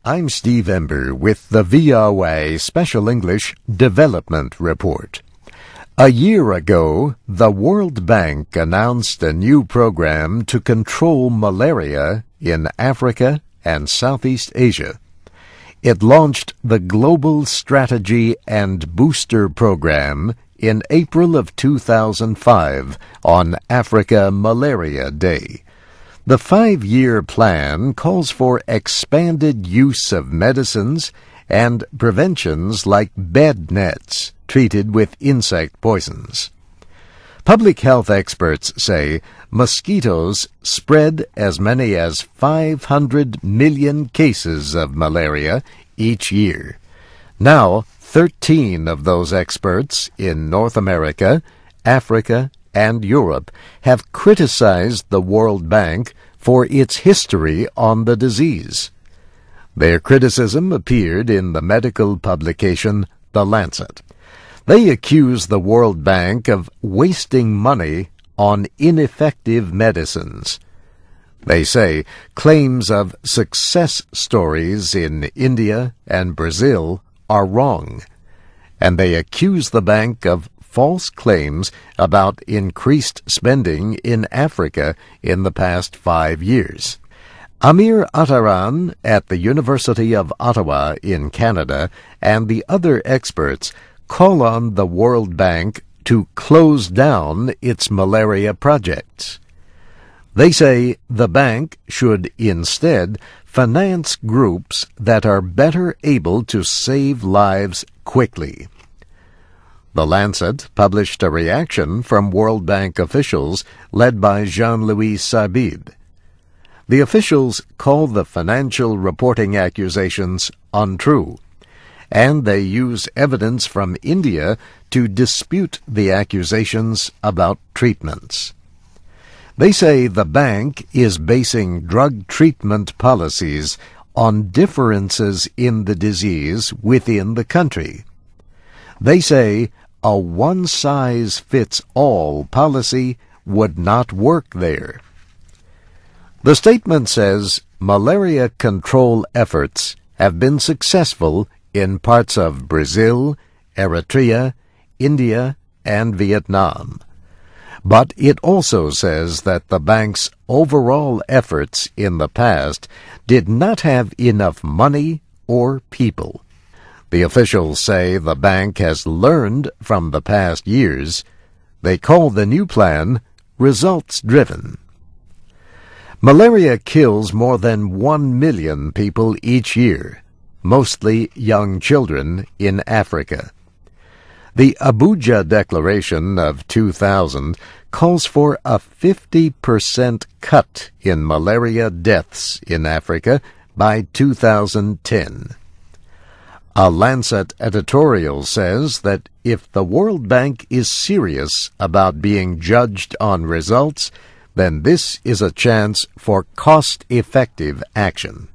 I'm Steve Ember with the VOA Special English Development Report. A year ago, the World Bank announced a new program to control malaria in Africa and Southeast Asia. It launched the Global Strategy and Booster Program in April of 2005 on Africa Malaria Day. The 5-year plan calls for expanded use of medicines and preventions like bed nets treated with insect poisons. Public health experts say mosquitoes spread as many as 500 million cases of malaria each year. Now, 13 of those experts in North America, Africa, and Europe have criticized the World Bank for its history on the disease. Their criticism appeared in the medical publication The Lancet. They accuse the World Bank of wasting money on ineffective medicines. They say claims of success stories in India and Brazil are wrong, and they accuse the bank of false claims about increased spending in Africa in the past 5 years. Amir Attaran at the University of Ottawa in Canada and the other experts call on the World Bank to close down its malaria projects. They say the bank should instead finance groups that are better able to save lives quickly. The Lancet published a reaction from World Bank officials led by Jean-Louis Sarbib. The officials call the financial reporting accusations untrue, and they use evidence from India to dispute the accusations about treatments. They say the bank is basing drug treatment policies on differences in the disease within the country. They say a one-size-fits-all policy would not work there. The statement says malaria control efforts have been successful in parts of Brazil, Eritrea, India, and Vietnam. But it also says that the bank's overall efforts in the past did not have enough money or people. The officials say the bank has learned from the past years. They call the new plan results-driven. Malaria kills more than 1 million people each year, mostly young children in Africa. The Abuja Declaration of 2000 calls for a 50% cut in malaria deaths in Africa by 2010. A Lancet editorial says that if the World Bank is serious about being judged on results, then this is a chance for cost-effective action.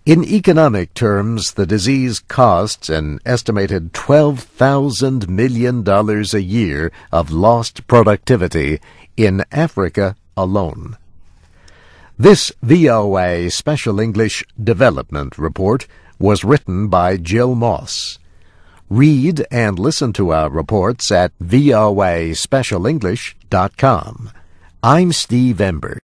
In economic terms, the disease costs an estimated $12,000 million a year of lost productivity in Africa alone. This VOA Special English Development Report was written by Jill Moss. Read and listen to our reports at voaspecialenglish.com. I'm Steve Ember.